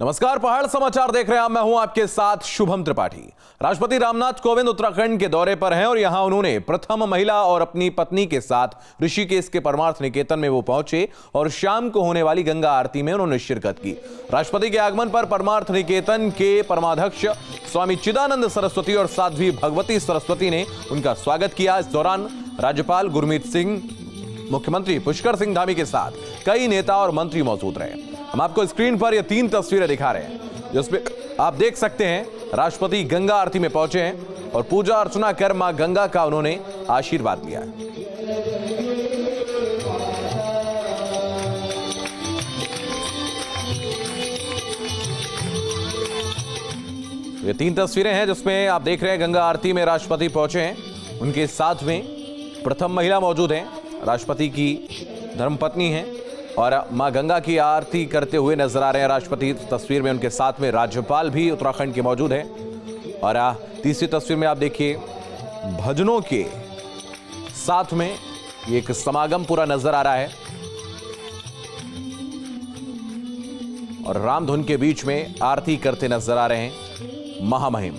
नमस्कार, पहाड़ समाचार देख रहे हैं आप। मैं हूं आपके साथ शुभम त्रिपाठी। राष्ट्रपति रामनाथ कोविंद उत्तराखंड के दौरे पर हैं और यहां उन्होंने प्रथम महिला और अपनी पत्नी के साथ ऋषिकेश के परमार्थ निकेतन में वो पहुंचे और शाम को होने वाली गंगा आरती में उन्होंने शिरकत की। राष्ट्रपति के आगमन पर परमार्थ निकेतन के परमाध्यक्ष स्वामी चिदानंद सरस्वती और साध्वी भगवती सरस्वती ने उनका स्वागत किया। इस दौरान राज्यपाल गुरमीत सिंह, मुख्यमंत्री पुष्कर सिंह धामी के साथ कई नेता और मंत्री मौजूद रहे। हम आपको स्क्रीन पर ये 3 तस्वीरें दिखा रहे हैं जिसमें आप देख सकते हैं राष्ट्रपति गंगा आरती में पहुंचे हैं और पूजा अर्चना कर मां गंगा का उन्होंने आशीर्वाद लिया। ये 3 तस्वीरें हैं जिसमें आप देख रहे हैं गंगा आरती में राष्ट्रपति पहुंचे हैं। उनके साथ में प्रथम महिला मौजूद हैं, राष्ट्रपति की धर्मपत्नी हैं और मां गंगा की आरती करते हुए नजर आ रहे हैं राष्ट्रपति। तस्वीर में उनके साथ में राज्यपाल भी उत्तराखंड के मौजूद हैं। और तीसरी तस्वीर में आप देखिए भजनों के साथ में एक समागम पूरा नजर आ रहा है और रामधुन के बीच में आरती करते नजर आ रहे हैं महामहिम।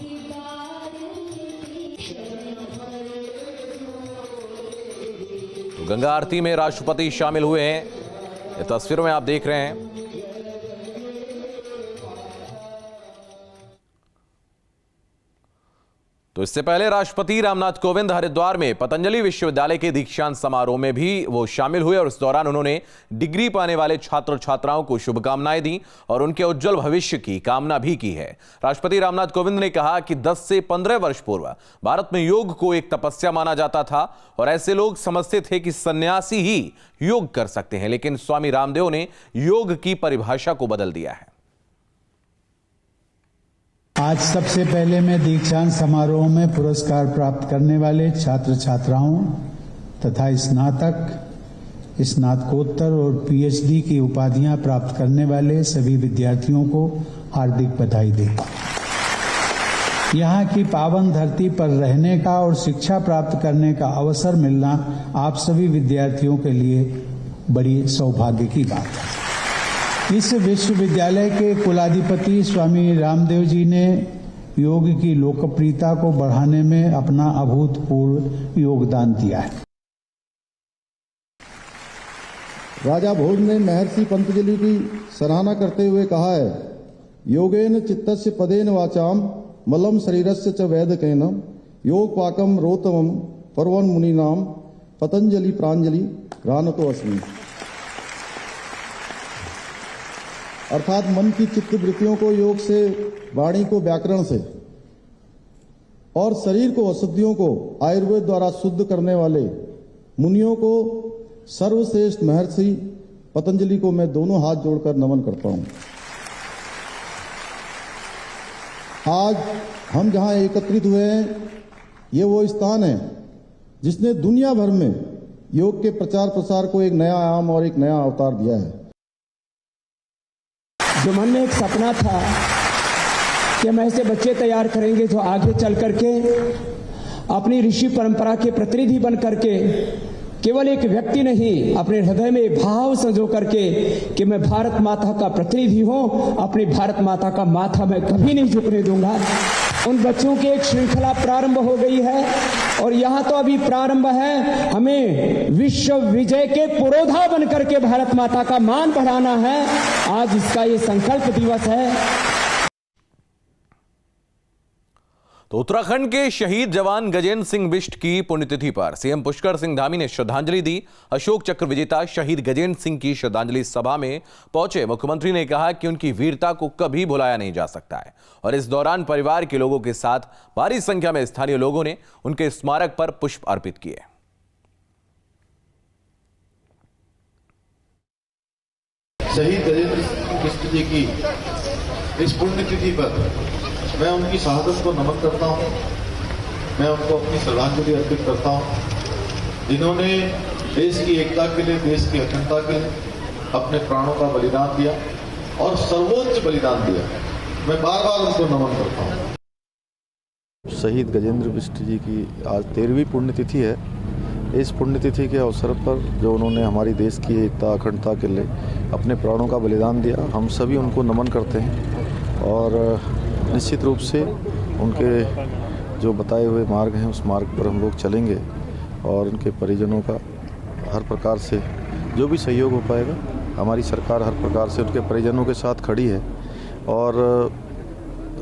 तो गंगा आरती में राष्ट्रपति शामिल हुए हैं, ये तस्वीरों में आप देख रहे हैं। तो इससे पहले राष्ट्रपति रामनाथ कोविंद हरिद्वार में पतंजलि विश्वविद्यालय के दीक्षांत समारोह में भी वो शामिल हुए और इस दौरान उन्होंने डिग्री पाने वाले छात्र छात्राओं को शुभकामनाएं दी और उनके उज्जवल भविष्य की कामना भी की है। राष्ट्रपति रामनाथ कोविंद ने कहा कि 10 से 15 वर्ष पूर्व भारत में योग को एक तपस्या माना जाता था और ऐसे लोग समझते थे कि सन्यासी ही योग कर सकते हैं, लेकिन स्वामी रामदेव ने योग की परिभाषा को बदल दिया है। आज सबसे पहले मैं दीक्षांत समारोह में पुरस्कार प्राप्त करने वाले छात्र छात्राओं तथा स्नातक, स्नातकोत्तर और पीएचडी की उपाधियां प्राप्त करने वाले सभी विद्यार्थियों को हार्दिक बधाई देता हूं। यहाँ की पावन धरती पर रहने का और शिक्षा प्राप्त करने का अवसर मिलना आप सभी विद्यार्थियों के लिए बड़ी सौभाग्य की बात है। इस विश्वविद्यालय के कुलाधिपति स्वामी रामदेव जी ने योग की लोकप्रियता को बढ़ाने में अपना अभूतपूर्व योगदान दिया है। राजा भोज ने महर्षि पतंजलि की सराहना करते हुए कहा है, योगेन चित्तस्य पदेन वाचाम मलम शरीरस्य च वैदकेन योग पाकम रोतमम पर्वन मुनीनाम पतंजलि प्रांजलि रानतो अस्मि। अर्थात मन की चित्त वृत्तियों को योग से, वाणी को व्याकरण से और शरीर को अशुद्धियों को आयुर्वेद द्वारा शुद्ध करने वाले मुनियों को सर्वश्रेष्ठ महर्षि पतंजलि को मैं दोनों हाथ जोड़कर नमन करता हूं। आज हम जहां एकत्रित हुए हैं, ये वो स्थान है जिसने दुनिया भर में योग के प्रचार प्रसार को एक नया आयाम और एक नया अवतार दिया है। जो मन में एक सपना था कि हम ऐसे बच्चे तैयार करेंगे जो आगे चल करके अपनी ऋषि परंपरा के प्रतिनिधि बन करके केवल एक व्यक्ति नहीं, अपने हृदय में भाव संजो करके कि मैं भारत माता का प्रतिनिधि हूं, अपनी भारत माता का माथा मैं कभी नहीं झुकने दूंगा। उन बच्चों की एक श्रृंखला प्रारंभ हो गई है और यहां तो अभी प्रारंभ है। हमें विश्व विजय के पुरोधा बनकर के भारत माता का मान बढ़ाना है। आज इसका ये संकल्प दिवस है। तो उत्तराखंड के शहीद जवान गजेंद्र सिंह बिष्ट की पुण्यतिथि पर सीएम पुष्कर सिंह धामी ने श्रद्धांजलि दी। अशोक चक्र विजेता शहीद गजेंद्र सिंह की श्रद्धांजलि सभा में पहुंचे मुख्यमंत्री ने कहा कि उनकी वीरता को कभी भुलाया नहीं जा सकता है और इस दौरान परिवार के लोगों के साथ भारी संख्या में स्थानीय लोगों ने उनके स्मारक पर पुष्प अर्पित किए। शहीद गजेंद्र बिष्ट जी की इस पुण्यतिथि पर मैं उनकी शहादत को नमन करता हूं। मैं उनको अपनी श्रद्धांजलि अर्पित करता हूं, जिन्होंने देश की एकता के लिए, देश की अखंडता के लिए अपने प्राणों का बलिदान दिया और सर्वोच्च बलिदान दिया। मैं बार बार उनको नमन करता हूं। शहीद गजेंद्र बिष्ट जी की आज 13वीं पुण्यतिथि है। इस पुण्यतिथि के अवसर पर जो उन्होंने हमारी देश की एकता अखंडता के लिए अपने प्राणों का बलिदान दिया, हम सभी उनको नमन करते हैं और निश्चित रूप से उनके जो बताए हुए मार्ग हैं उस मार्ग पर हम लोग चलेंगे और उनके परिजनों का हर प्रकार से जो भी सहयोग हो पाएगा, हमारी सरकार हर प्रकार से उनके परिजनों के साथ खड़ी है और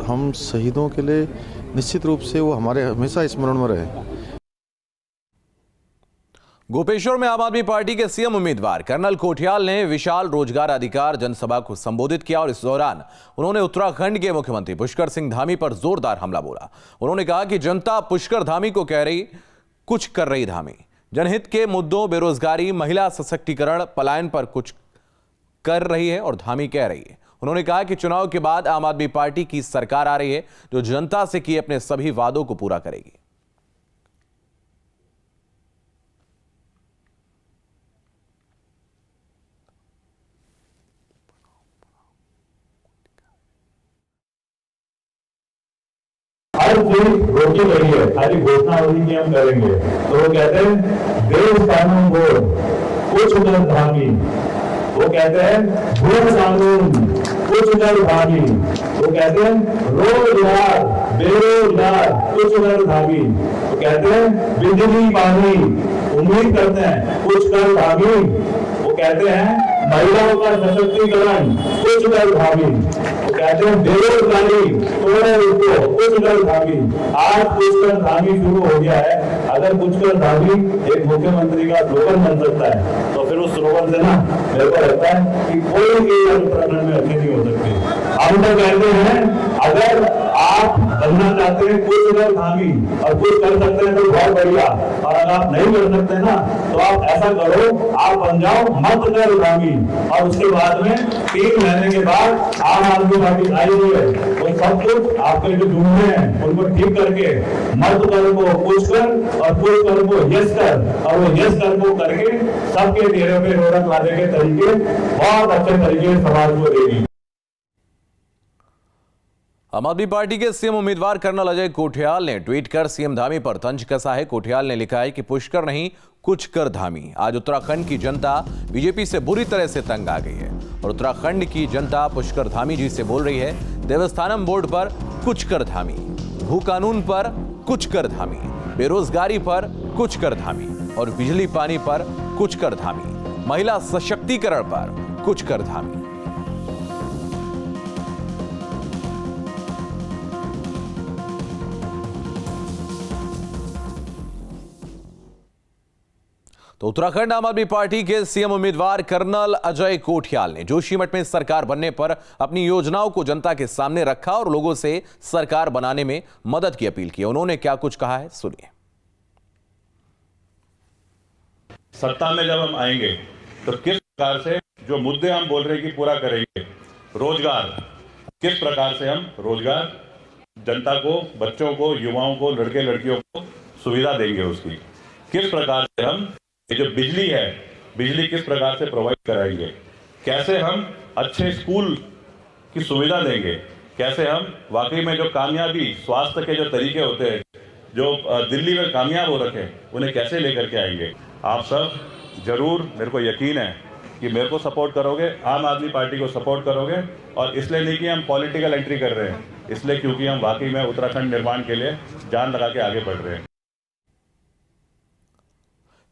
हम शहीदों के लिए निश्चित रूप से वो हमारे हमेशा स्मरण में रहे। गोपेश्वर में आम आदमी पार्टी के सीएम उम्मीदवार कर्नल कोठियाल ने विशाल रोजगार अधिकार जनसभा को संबोधित किया और इस दौरान उन्होंने उत्तराखंड के मुख्यमंत्री पुष्कर सिंह धामी पर जोरदार हमला बोला। उन्होंने कहा कि जनता पुष्कर धामी को कह रही कुछ कर रही धामी, जनहित के मुद्दों बेरोजगारी, महिला सशक्तिकरण, पलायन पर कुछ कर रही है और धामी कह रही है। उन्होंने कहा कि चुनाव के बाद आम आदमी पार्टी की सरकार आ रही है जो जनता से किए अपने सभी वादों को पूरा करेगी। हर चीज रोकी गई है, खाली घोषणा होगी कि हम करेंगे। तो वो कहते हैं देश कानून बोर्ड कुछ उधर धामी, वो कहते हैं भूल कानून कुछ उधर धामी, वो कहते हैं रोजगार बेरोजगार कुछ उधर धामी, वो कहते हैं बिजली पानी उम्मीद करते हैं कुछ कर धामी, वो कहते हैं महिलाओं का सशक्तिकरण कुछ कर धामी, वो कहते हैं बेरोजगारी थोड़े रुको कुछ कर धामी। आज कुछ कर धामी शुरू हो गया है। अगर कुछ कर धामी एक मुख्यमंत्री का स्लोगन बन सकता है तो फिर उस स्लोगन से ना मेरे को लगता है कि कोई भी उत्तराखंड में अच्छी नहीं हो सकती। हम तो कहते हैं अगर आप बनना चाहते हैं कुछ कर धामी और कुछ कर सकते हैं तो बहुत बढ़िया, और अगर आप नहीं कर सकते ना तो आप ऐसा करो, आप बन जाओ मत कर धामी और उसके बाद में 3 महीने के बाद आम आदमी पार्टी आई हुई है वो सब कुछ आपके जो जुम्मे हैं उनको ठीक करके मत कर को कुछ कर और कुछ कर को यस कर और वो यस कर को करके सबके चेहरे पे रौनक लाने के तरीके बहुत अच्छे तरीके समाज को देगी। आम आदमी पार्टी के सीएम उम्मीदवार कर्नल अजय कोठियाल ने ट्वीट कर सीएम धामी पर तंज कसा है। कोठियाल ने लिखा है कि पुष्कर नहीं कुछ कर धामी। आज उत्तराखंड की जनता बीजेपी से बुरी तरह से तंग आ गई है और उत्तराखंड की जनता पुष्कर धामी जी से बोल रही है देवस्थानम बोर्ड पर कुछ कर धामी, भू कानून पर कुछ कर धामी, बेरोजगारी पर कुछ कर धामी और बिजली पानी पर कुछ कर धामी, महिला सशक्तिकरण पर कुछ कर धामी। तो उत्तराखंड आम आदमी पार्टी के सीएम उम्मीदवार कर्नल अजय कोठियाल ने जोशीमठ में सरकार बनने पर अपनी योजनाओं को जनता के सामने रखा और लोगों से सरकार बनाने में मदद की अपील की। उन्होंने क्या कुछ कहा है, सुनिए। सत्ता में जब हम आएंगे तो किस प्रकार से जो मुद्दे हम बोल रहे हैं कि पूरा करेंगे, रोजगार किस प्रकार से हम रोजगार जनता को, बच्चों को, युवाओं को, लड़के लड़कियों को सुविधा देंगे, उसकी किस प्रकार से हम ये जो बिजली है, बिजली किस प्रकार से प्रोवाइड कराएंगे, कैसे हम अच्छे स्कूल की सुविधा देंगे, कैसे हम वाकई में जो कामयाबी स्वास्थ्य के जो तरीके होते हैं जो दिल्ली में कामयाब हो रखे उन्हें कैसे लेकर के आएंगे। आप सब जरूर, मेरे को यकीन है कि मेरे को सपोर्ट करोगे, आम आदमी पार्टी को सपोर्ट करोगे, और इसलिए नहीं कि हम पॉलिटिकल एंट्री कर रहे हैं, इसलिए क्योंकि हम वाकई में उत्तराखंड निर्माण के लिए जान लगा के आगे बढ़ रहे हैं।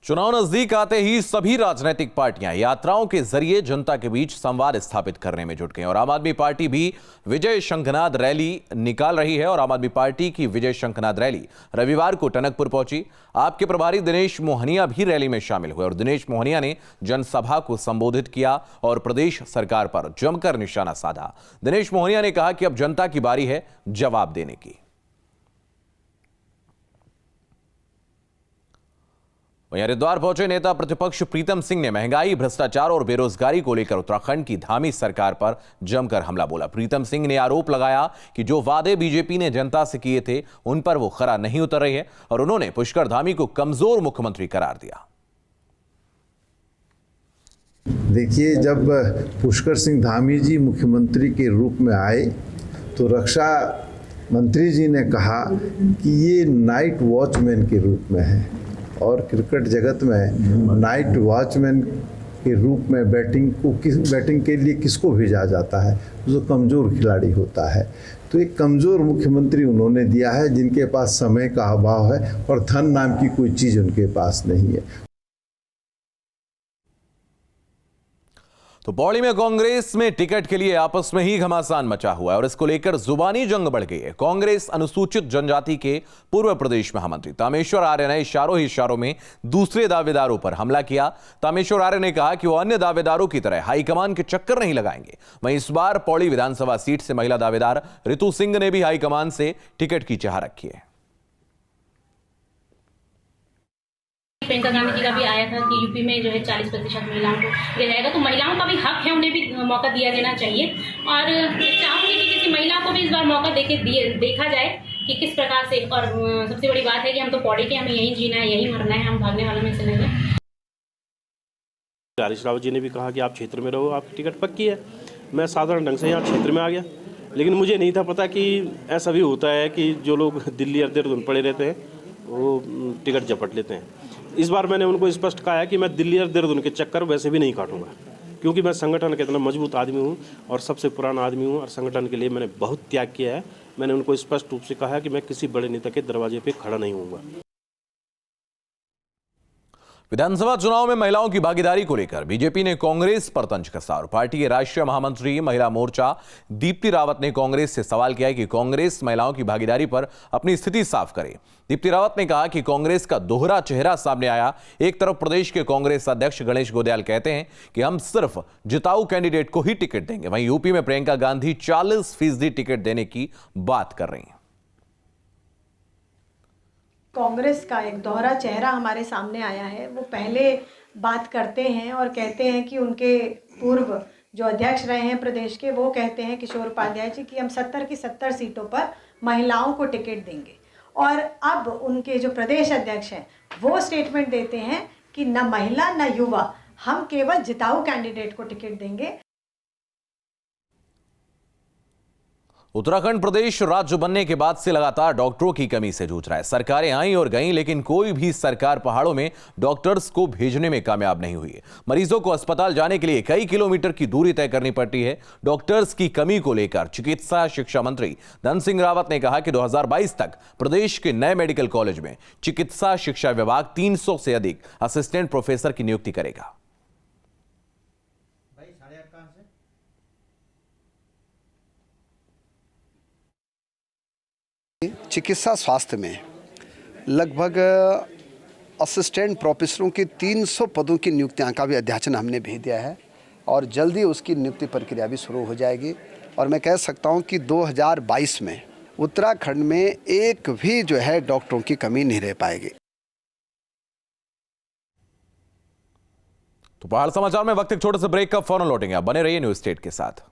चुनाव नजदीक आते ही सभी राजनीतिक पार्टियां यात्राओं के जरिए जनता के बीच संवाद स्थापित करने में जुट गई और आम आदमी पार्टी भी विजय शंखनाद रैली निकाल रही है। और आम आदमी पार्टी की विजय शंखनाद रैली रविवार को टनकपुर पहुंची। आपके प्रभारी दिनेश मोहनिया भी रैली में शामिल हुए और दिनेश मोहनिया ने जनसभा को संबोधित किया और प्रदेश सरकार पर जमकर निशाना साधा। दिनेश मोहनिया ने कहा कि अब जनता की बारी है जवाब देने की। वहीं हरिद्वार पहुंचे नेता प्रतिपक्ष प्रीतम सिंह ने महंगाई, भ्रष्टाचार और बेरोजगारी को लेकर उत्तराखंड की धामी सरकार पर जमकर हमला बोला। प्रीतम सिंह ने आरोप लगाया कि जो वादे बीजेपी ने जनता से किए थे उन पर वो खरा नहीं उतर रही है और उन्होंने पुष्कर धामी को कमजोर मुख्यमंत्री करार दिया। देखिए, जब पुष्कर सिंह धामी जी मुख्यमंत्री के रूप में आए तो रक्षा मंत्री जी ने कहा कि ये नाइट वॉचमैन के रूप में है और क्रिकेट जगत में नाइट वॉचमैन के रूप में बैटिंग के लिए किसको भेजा जाता है? जो कमज़ोर खिलाड़ी होता है। तो एक कमज़ोर मुख्यमंत्री उन्होंने दिया है, जिनके पास समय का अभाव है और धन नाम की कोई चीज़ उनके पास नहीं है। तो पौड़ी में कांग्रेस में टिकट के लिए आपस में ही घमासान मचा हुआ है और इसको लेकर जुबानी जंग बढ़ गई है। कांग्रेस अनुसूचित जनजाति के पूर्व प्रदेश महामंत्री तामेश्वर आर्य ने इशारों में दूसरे दावेदारों पर हमला किया। तामेश्वर आर्य ने कहा कि वो अन्य दावेदारों की तरह हाईकमान के चक्कर नहीं लगाएंगे। वहीं इस बार पौड़ी विधानसभा सीट से महिला दावेदार रितु सिंह ने भी हाईकमान से टिकट की चाह रखी है। प्रियंका गांधी जी का भी आया था कि यूपी में जो है 40% महिलाओं को दिया जाएगा, तो महिलाओं का भी हक है, उन्हें भी मौका दिया जाना चाहिए। और चाहूंगी कि किसी महिला को भी इस बार मौका देखा जाए कि किस प्रकार से। और सबसे बड़ी बात है कि हम तो पौड़ी के, हमें यहीं जीना है, यहीं मरना है, हम भागने वालों में से नहीं है। हरीश रावत जी ने भी कहा कि आप क्षेत्र में रहो, आपकी टिकट पक्की है। मैं साधारण ढंग से यहाँ क्षेत्र में आ गया, लेकिन मुझे नहीं था पता कि ऐसा भी होता है कि जो लोग दिल्ली देहरादून पड़े रहते हैं वो टिकट झपट लेते हैं। इस बार मैंने उनको स्पष्ट कहा है कि मैं दिल्ली और देहरादून के चक्कर वैसे भी नहीं काटूंगा, क्योंकि मैं संगठन का इतना मजबूत आदमी हूं और सबसे पुराना आदमी हूं और संगठन के लिए मैंने बहुत त्याग किया है। मैंने उनको स्पष्ट रूप से कहा है कि मैं किसी बड़े नेता के दरवाजे पे खड़ा नहीं होऊंगा। विधानसभा चुनाव में महिलाओं की भागीदारी को लेकर बीजेपी ने कांग्रेस पर तंज कसा और पार्टी के राष्ट्रीय महामंत्री महिला मोर्चा दीप्ति रावत ने कांग्रेस से सवाल किया कि कांग्रेस महिलाओं की भागीदारी पर अपनी स्थिति साफ करे। दीप्ति रावत ने कहा कि कांग्रेस का दोहरा चेहरा सामने आया। एक तरफ प्रदेश के कांग्रेस अध्यक्ष गणेश गोदयाल कहते हैं कि हम सिर्फ जिताऊ कैंडिडेट को ही टिकट देंगे, वहीं यूपी में प्रियंका गांधी 40% टिकट देने की बात कर रही हैं। कांग्रेस का एक दोहरा चेहरा हमारे सामने आया है। वो पहले बात करते हैं और कहते हैं कि उनके पूर्व जो अध्यक्ष रहे हैं प्रदेश के, वो कहते हैं किशोर उपाध्याय जी कि हम 70 की 70 सीटों पर महिलाओं को टिकट देंगे। और अब उनके जो प्रदेश अध्यक्ष हैं वो स्टेटमेंट देते हैं कि न महिला न युवा, हम केवल जिताऊ कैंडिडेट को टिकट देंगे। उत्तराखंड प्रदेश राज्य बनने के बाद से लगातार डॉक्टरों की कमी से जूझ रहा है। सरकारें आईं और गईं, लेकिन कोई भी सरकार पहाड़ों में डॉक्टर्स को भेजने में कामयाब नहीं हुई है। मरीजों को अस्पताल जाने के लिए कई किलोमीटर की दूरी तय करनी पड़ती है। डॉक्टर्स की कमी को लेकर चिकित्सा शिक्षा मंत्री धन सिंह रावत ने कहा कि 2022 तक प्रदेश के नए मेडिकल कॉलेज में चिकित्सा शिक्षा विभाग 300 से अधिक असिस्टेंट प्रोफेसर की नियुक्ति करेगा। चिकित्सा स्वास्थ्य में लगभग असिस्टेंट प्रोफेसरों की 300 पदों की नियुक्तियां का भी अध्याचन हमने भेज दिया है और जल्दी उसकी नियुक्ति प्रक्रिया भी शुरू हो जाएगी। और मैं कह सकता हूं कि 2022 में उत्तराखंड में एक भी जो है डॉक्टरों की कमी नहीं रह पाएगी। तो पहाड़ समाचार में वक्त एक छोटे से ब्रेक का, फौरन लौटेंगे। आप बने रहिए न्यूज स्टेट के साथ।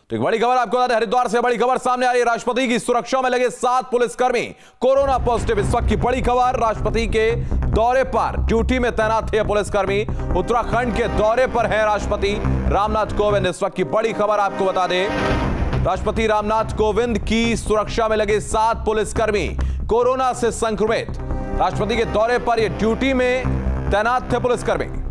तो एक बड़ी खबर आपको बता दें, हरिद्वार से बड़ी खबर सामने आ रही है। राष्ट्रपति की सुरक्षा में लगे 7 पुलिसकर्मी कोरोना पॉजिटिव। इस वक्त की बड़ी खबर, राष्ट्रपति के दौरे पर ड्यूटी में तैनात थे पुलिसकर्मी। उत्तराखंड के दौरे पर है राष्ट्रपति रामनाथ कोविंद। इस वक्त की बड़ी खबर आपको बता दें, राष्ट्रपति रामनाथ कोविंद की सुरक्षा में लगे 7 पुलिसकर्मी कोरोना से संक्रमित। राष्ट्रपति के दौरे पर ये ड्यूटी में तैनात थे पुलिसकर्मी।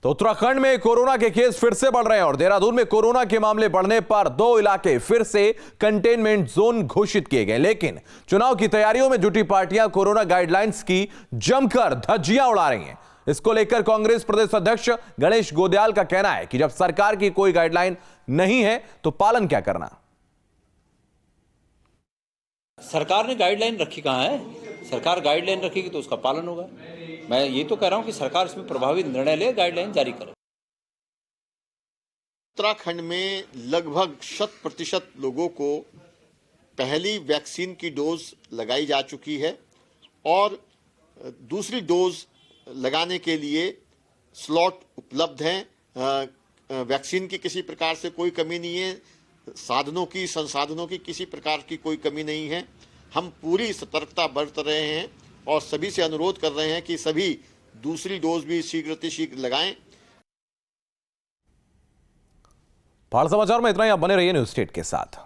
तो उत्तराखंड में कोरोना के केस फिर से बढ़ रहे हैं और देहरादून में कोरोना के मामले बढ़ने पर 2 इलाके फिर से कंटेनमेंट जोन घोषित किए गए। लेकिन चुनाव की तैयारियों में जुटी पार्टियां कोरोना गाइडलाइंस की जमकर धज्जियां उड़ा रही हैं। इसको लेकर कांग्रेस प्रदेश अध्यक्ष गणेश गोदयाल का कहना है कि जब सरकार की कोई गाइडलाइन नहीं है तो पालन क्या करना। सरकार ने गाइडलाइन रखी कहां है? सरकार गाइडलाइन रखेगी तो उसका पालन होगा। मैं ये तो कह रहा हूं कि सरकार इसमें प्रभावी निर्णय ले, गाइडलाइन जारी करे। उत्तराखंड में लगभग 100% लोगों को पहली वैक्सीन की डोज लगाई जा चुकी है और दूसरी डोज लगाने के लिए स्लॉट उपलब्ध हैं। वैक्सीन की किसी प्रकार से कोई कमी नहीं है, साधनों की संसाधनों की किसी प्रकार की कोई कमी नहीं है। हम पूरी सतर्कता बरत रहे हैं और सभी से अनुरोध कर रहे हैं कि सभी दूसरी डोज भी शीघ्र लगाएं। पहाड़ समाचार में इतना ही। आप बने रहिए न्यूज़ स्टेट के साथ।